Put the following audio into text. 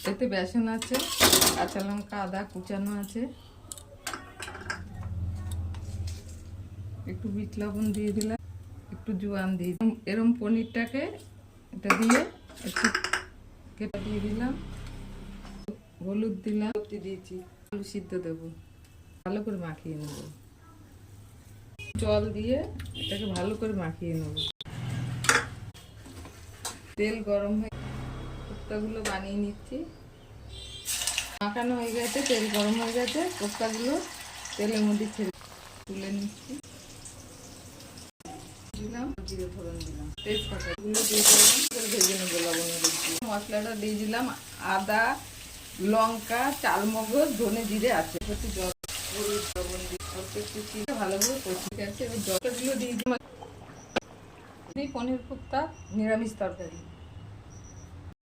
এতে বেসন আছে, কাঁচা লঙ্কা আদা কুচানো আছে, একটু বিট লবণ দিয়ে দিলাম, একটু জোয়ান দিয়ে এরম পনিরটাকে এটা দিয়ে একটু কেটে দিয়ে দিলাম, হলুদ দিলাম, দিয়েছি আলু সিদ্ধ দেবো, ভালো করে মাখিয়ে নেব, জল দিয়ে এটাকে ভালো করে মাখিয়ে নেব। তেল গরম হয়ে কোপ্তাগুলো বানিয়ে নিচ্ছি, মাখানো হয়ে গেছে, তেল গরম হয়ে গেছে, কোপ্তাগুলো তেলের মধ্যে ছেড়ে তুলে নিচ্ছি, দিলাম জিরে ফোড়ন দিলাম, তেজপাতাগুলো দিয়ে দিলাম, ভেজে নেবো লবণে দিচ্ছি, মশলাটা দিয়ে দিলাম, আদা লঙ্কা চালমগজ ধনে জিরে আছে, একটু জল হলুদ লবণ দিয়ে একটু ভালোভাবে কষিয়ে গেছে, এবার জলগুলো দিয়ে দিলাম। পনির কোপ্তা নিরামিষ তরকারি।